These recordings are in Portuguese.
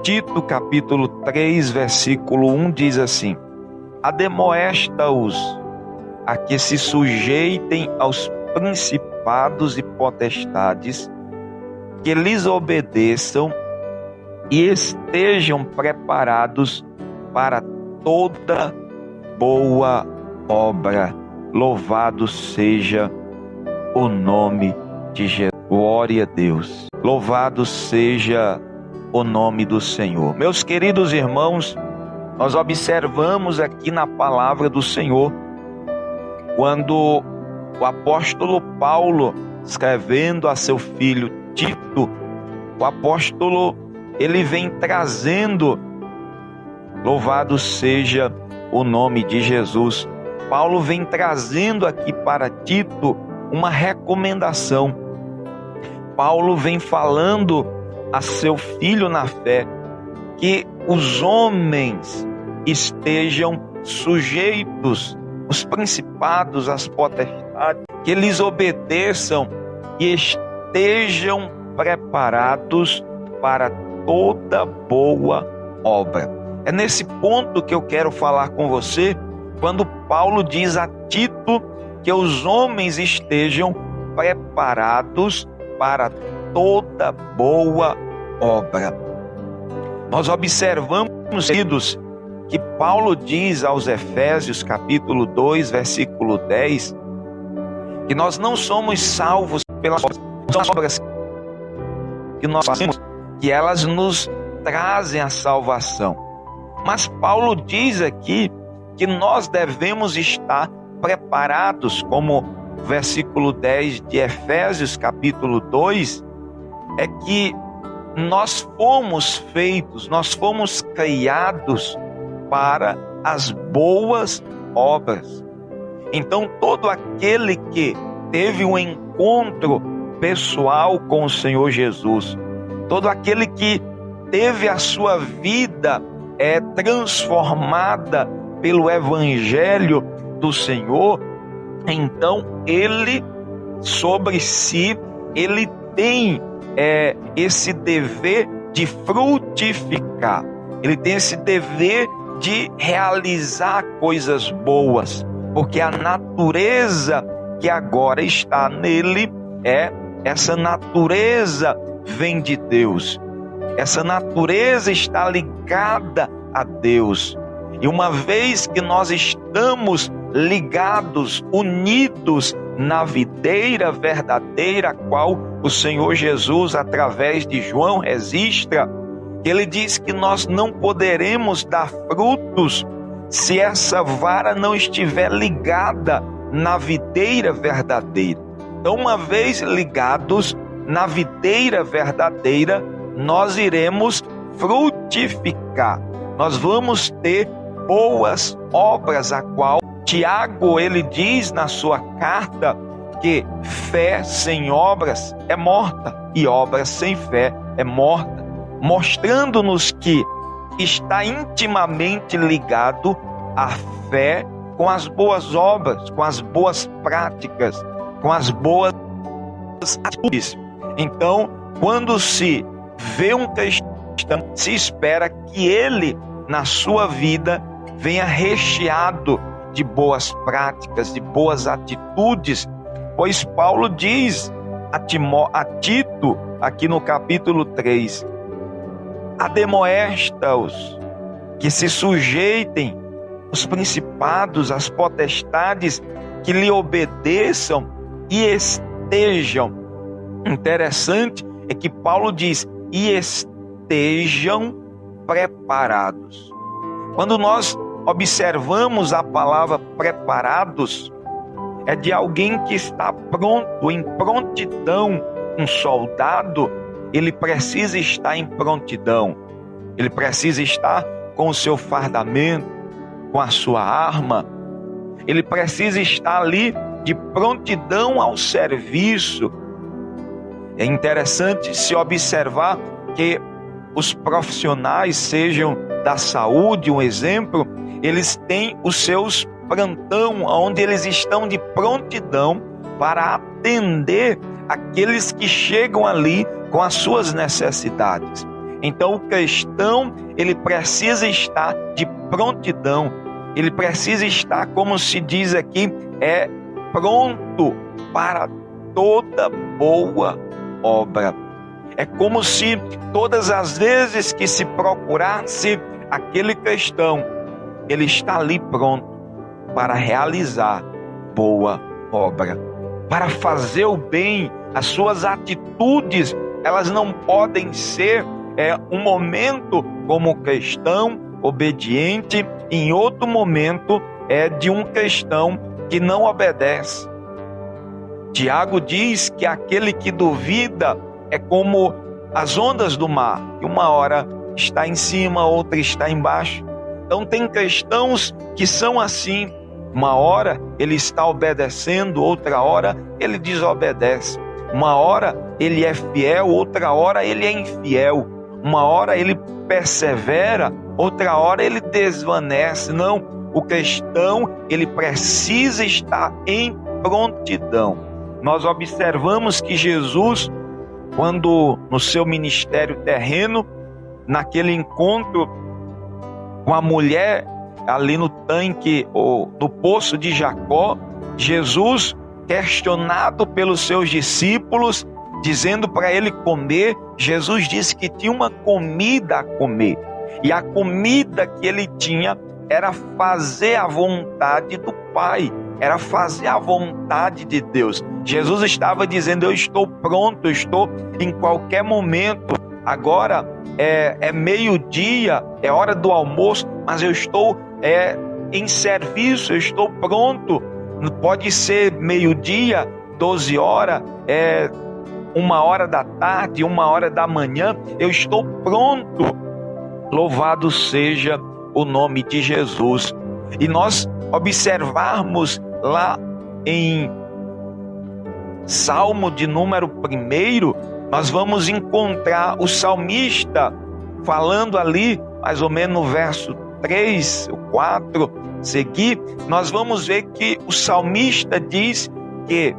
Tito capítulo 3, versículo 1 diz assim: admoesta-os a que se sujeitem aos principados e potestades, que lhes obedeçam e estejam preparados para toda boa obra. Louvado seja o nome de Jesus. Glória a Deus. Louvado seja o nome do Senhor. Meus queridos irmãos, nós observamos aqui na palavra do Senhor, quando o apóstolo Paulo, escrevendo a seu filho Tito, o apóstolo, ele vem trazendo, louvado seja o nome de Jesus, Paulo vem trazendo aqui para Tito uma recomendação. Paulo vem falando a seu filho na fé que os homens estejam sujeitos, os principados, as potestades, que eles obedeçam e estejam preparados para toda boa obra. É nesse ponto que eu quero falar com você, quando Paulo diz a Tito que os homens estejam preparados para toda boa obra. Nós observamos, queridos, que Paulo diz aos Efésios capítulo 2, versículo 10, que nós não somos salvos pelas obras que nós fazemos, que elas nos trazem a salvação. Mas Paulo diz aqui que nós devemos estar preparados, como o versículo 10 de Efésios capítulo 2, é que nós fomos feitos, nós fomos criados para as boas obras. Então todo aquele que teve um encontro pessoal com o Senhor Jesus, todo aquele que teve a sua vida transformada pelo Evangelho do Senhor, então ele sobre si, ele tem esse dever de frutificar, ele tem esse dever de realizar coisas boas, porque a natureza que agora está nele essa natureza vem de Deus, essa natureza está ligada a Deus. E uma vez que nós estamos ligados, unidos na videira verdadeira, a qual o Senhor Jesus, através de João, registra, ele diz que nós não poderemos dar frutos se essa vara não estiver ligada na videira verdadeira. Então, uma vez ligados na videira verdadeira, nós iremos frutificar. Nós vamos ter boas obras, a qual Tiago, ele diz na sua carta que fé sem obras é morta e obra sem fé é morta, mostrando-nos que está intimamente ligado a fé com as boas obras, com as boas práticas, com as boas atitudes. Então, quando se vê um cristão, se espera que ele, na sua vida, venha recheado de boas práticas, de boas atitudes, pois Paulo diz a Tito, aqui no capítulo 3, admoesta-os que se sujeitem os principados, as potestades, que lhe obedeçam e estejam. Interessante é que Paulo diz, e estejam preparados. Quando nós observamos a palavra preparados, é de alguém que está pronto, em prontidão. Um soldado, ele precisa estar em prontidão, ele precisa estar com o seu fardamento, com a sua arma, ele precisa estar ali de prontidão ao serviço. É interessante se observar que os profissionais, sejam da saúde, um exemplo, eles têm os seus plantão, onde eles estão de prontidão para atender aqueles que chegam ali com as suas necessidades. Então o cristão, ele precisa estar de prontidão, ele precisa estar, como se diz aqui, pronto para toda boa obra. É como se todas as vezes que se procurasse aquele cristão, ele está ali pronto para realizar boa obra, para fazer o bem. As suas atitudes, elas não podem ser um momento como cristão obediente, em outro momento de um cristão que não obedece. Tiago diz que aquele que duvida é como as ondas do mar, que uma hora está em cima, outra está embaixo. Então tem cristãos que são assim, uma hora ele está obedecendo, outra hora ele desobedece. Uma hora ele é fiel, outra hora ele é infiel. Uma hora ele persevera, outra hora ele desvanece. Não, o cristão, ele precisa estar em prontidão. Nós observamos que Jesus, quando no seu ministério terreno, naquele encontro com a mulher ali no tanque ou no poço de Jacó, Jesus, questionado pelos seus discípulos, dizendo para ele comer, Jesus disse que tinha uma comida a comer. E a comida que ele tinha era fazer a vontade do Pai, era fazer a vontade de Deus. Jesus estava dizendo: eu estou pronto, eu estou em qualquer momento. Agora é meio-dia, é hora do almoço, mas eu estou em serviço, eu estou pronto. Pode ser meio-dia, 12 horas, 1h da tarde, 1h da manhã, eu estou pronto. Louvado seja o nome de Jesus. E nós observarmos lá em Salmo de número 1, nós vamos encontrar o salmista falando ali, mais ou menos no verso 3, 4, seguir, nós vamos ver que o salmista diz que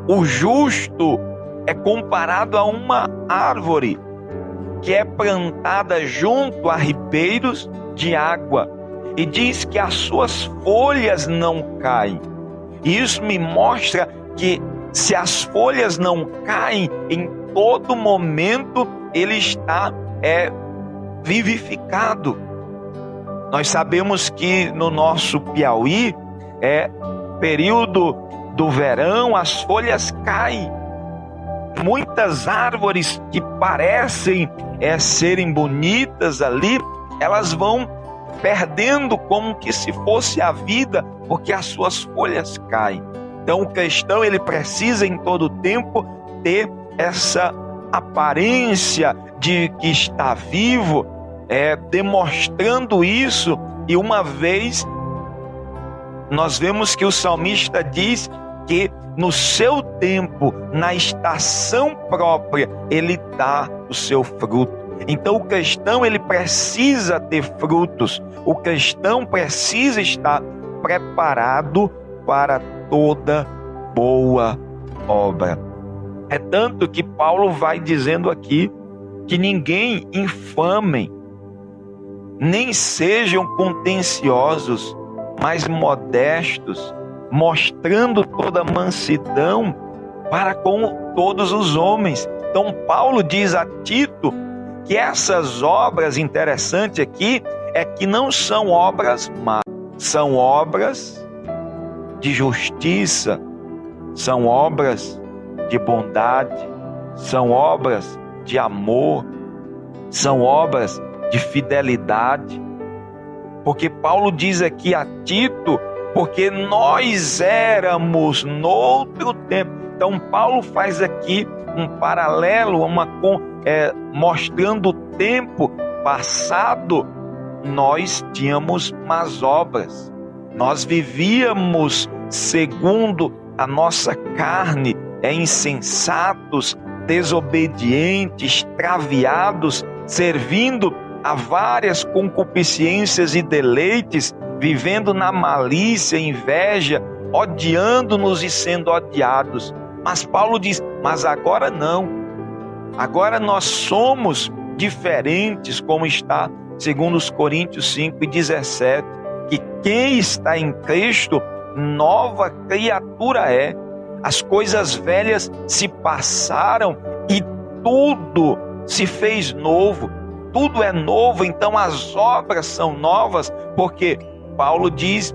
o justo é comparado a uma árvore que é plantada junto a ribeiros de água, e diz que as suas folhas não caem. E isso me mostra que se as folhas não caem, em todo momento ele está vivificado. Nós sabemos que no nosso Piauí, período do verão, as folhas caem. Muitas árvores que parecem serem bonitas ali, elas vão perdendo como que se fosse a vida, porque as suas folhas caem. Então o cristão, ele precisa em todo tempo ter essa aparência de que está vivo, demonstrando isso. E uma vez nós vemos que o salmista diz que no seu tempo, na estação própria, ele dá o seu fruto. Então o cristão, ele precisa ter frutos. O cristão precisa estar preparado para toda boa obra. É tanto que Paulo vai dizendo aqui que ninguém infamem, nem sejam contenciosos, mas modestos, mostrando toda mansidão para com todos os homens. Então Paulo diz a Tito que essas obras, interessantes aqui, é que não são obras más, são obras de justiça, são obras de bondade, são obras de amor, são obras de fidelidade. Porque Paulo diz aqui a Tito, porque nós éramos noutro tempo. Então Paulo faz aqui um paralelo, mostrando o tempo passado. Nós tínhamos más obras, nós vivíamos segundo a nossa carne, insensatos, desobedientes, extraviados, servindo a várias concupiscências e deleites, vivendo na malícia, inveja, odiando-nos e sendo odiados. Mas Paulo diz: mas agora não, Agora nós somos diferentes, como está segundo os Coríntios 5:17, que quem está em Cristo, nova criatura é. As coisas velhas se passaram e tudo se fez novo. Tudo é novo, então as obras são novas, porque Paulo diz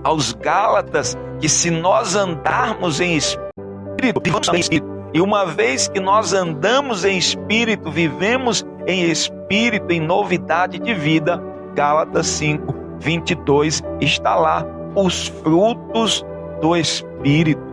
aos Gálatas que se nós andarmos em espírito, vivamos em espírito. E uma vez que nós andamos em espírito, vivemos em espírito, em novidade de vida, Gálatas 5:22 está lá, os frutos do espírito.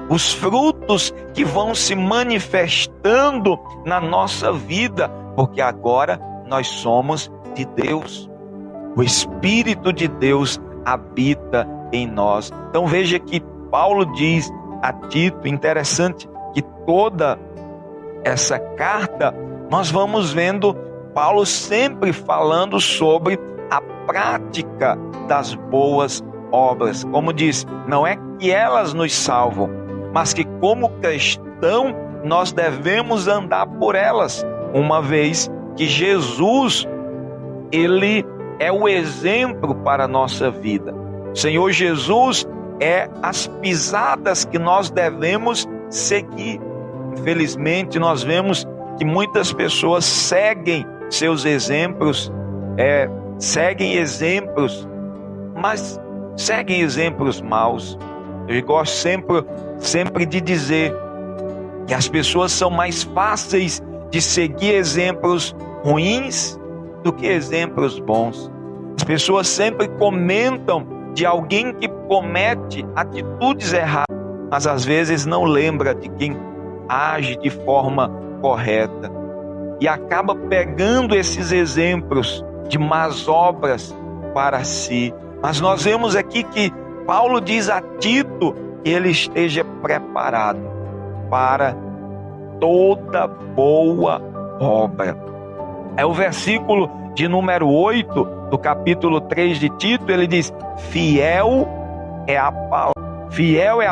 Os frutos que vão se manifestando na nossa vida, porque agora nós somos de Deus. O Espírito de Deus habita em nós. Então veja que Paulo diz a Tito, interessante, que toda essa carta nós vamos vendo Paulo sempre falando sobre a prática das boas obras. Como diz, não é que elas nos salvam, mas que como cristão nós devemos andar por elas, uma vez que Jesus, ele é o exemplo para a nossa vida. O Senhor Jesus é as pisadas que nós devemos seguir. Infelizmente nós vemos que muitas pessoas seguem seus exemplos, seguem exemplos, mas seguem exemplos maus. Eu gosto sempre de dizer que as pessoas são mais fáceis de seguir exemplos ruins do que exemplos bons. As pessoas sempre comentam de alguém que comete atitudes erradas, mas às vezes não lembra de quem age de forma correta e acaba pegando esses exemplos de más obras para si. Mas nós vemos aqui que Paulo diz a Tito que ele esteja preparado para toda boa obra. É o versículo de número 8 do capítulo 3 de Tito, ele diz: fiel é a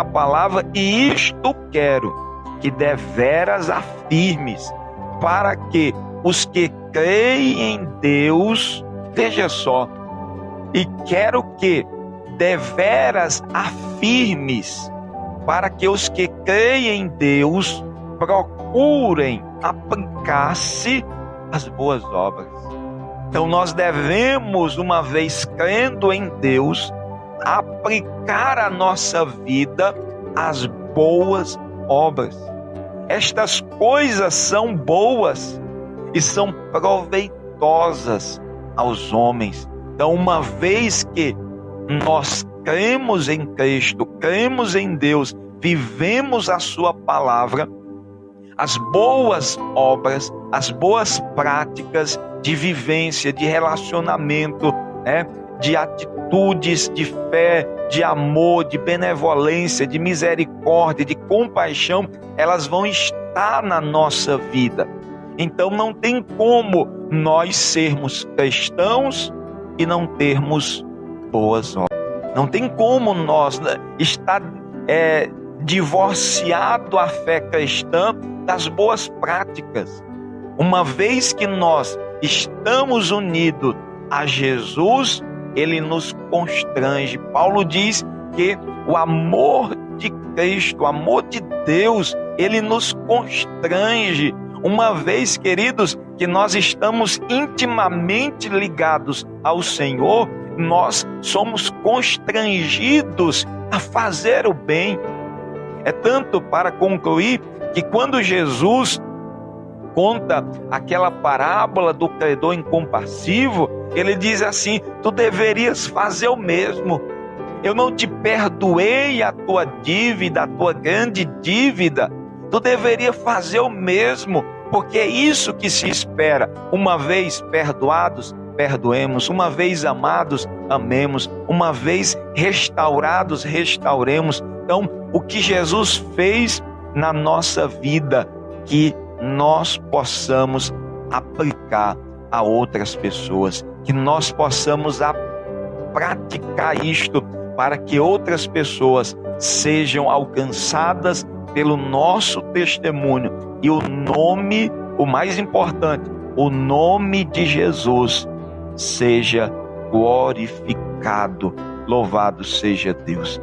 palavra, e isto quero, que deveras afirmes, para que os que creem em Deus, veja só, e quero que deveras afirmes, para que os que creem em Deus procurem aplicar-se às boas obras. Então nós devemos, uma vez crendo em Deus, aplicar a nossa vida às boas obras. Estas coisas são boas e são proveitosas aos homens. Então, uma vez que nós cremos em Cristo, cremos em Deus, vivemos a sua palavra, as boas obras, as boas práticas de vivência, de relacionamento, de atitudes, de fé, de amor, de benevolência, de misericórdia, de compaixão, elas vão estar na nossa vida. Então não tem como nós sermos cristãos e não termos boas obras. Não tem como nós estar divorciado a fé cristã das boas práticas. Uma vez que nós estamos unidos a Jesus, ele nos constrange. Paulo diz que o amor de Cristo, o amor de Deus, ele nos constrange. Uma vez, queridos, que nós estamos intimamente ligados ao Senhor, nós somos constrangidos a fazer o bem. É tanto, para concluir, que quando Jesus conta aquela parábola do credor incompassivo, ele diz assim: tu deverias fazer o mesmo. Eu não te perdoei a tua dívida, a tua grande dívida. Tu deveria fazer o mesmo, porque é isso que se espera. Uma vez perdoados, perdoemos. Uma vez amados, amemos. Uma vez restaurados, restauremos. Então, o que Jesus fez na nossa vida, que nós possamos aplicar a outras pessoas, que nós possamos praticar isto para que outras pessoas sejam alcançadas pelo nosso testemunho, e o nome, o mais importante, o nome de Jesus seja glorificado. Louvado seja Deus.